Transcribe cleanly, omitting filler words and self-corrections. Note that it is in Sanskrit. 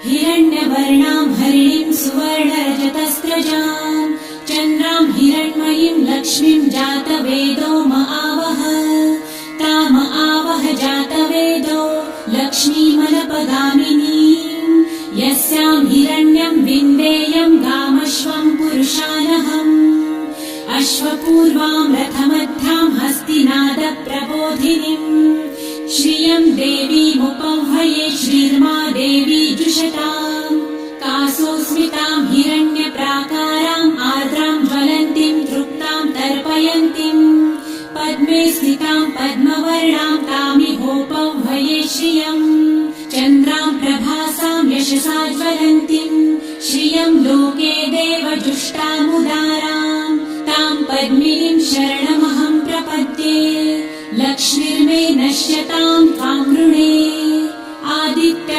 हिरण्यवर्णां हरिणीं सुवर्णरजतस्रजां चन्द्रां हिरण्मयीं लक्ष्मीं जातवेदो महावह ताम आवह जातवेदो लक्ष्मीमनपगामिनीं यस्यां हिरण्यं विन्देयं गामश्वं पुरुषानहम् अश्वपूर्वां रथमध्यां हस्तिनादप्रबोधिनीं श्रियं देवीमुपह्वये श्रीर्मा देवी जुषताम् कासोस्मितां हिरण्यप्राकाराम् आर्द्रां ज्वलन्तीं तृप्तां तर्पयन्तीं पद्मे स्थितां पद्मवर्णां तामिहोपह्वये श्रियम् चन्द्रां प्रभासां यशसा ज्वलन्तीं श्रियं लोके देवजुष्टामुदारां तां पद्मिनीं शरणमहं प्रपद्ये लक्ष्मीर्मे नश्यतां त्वां वृणे आदित्य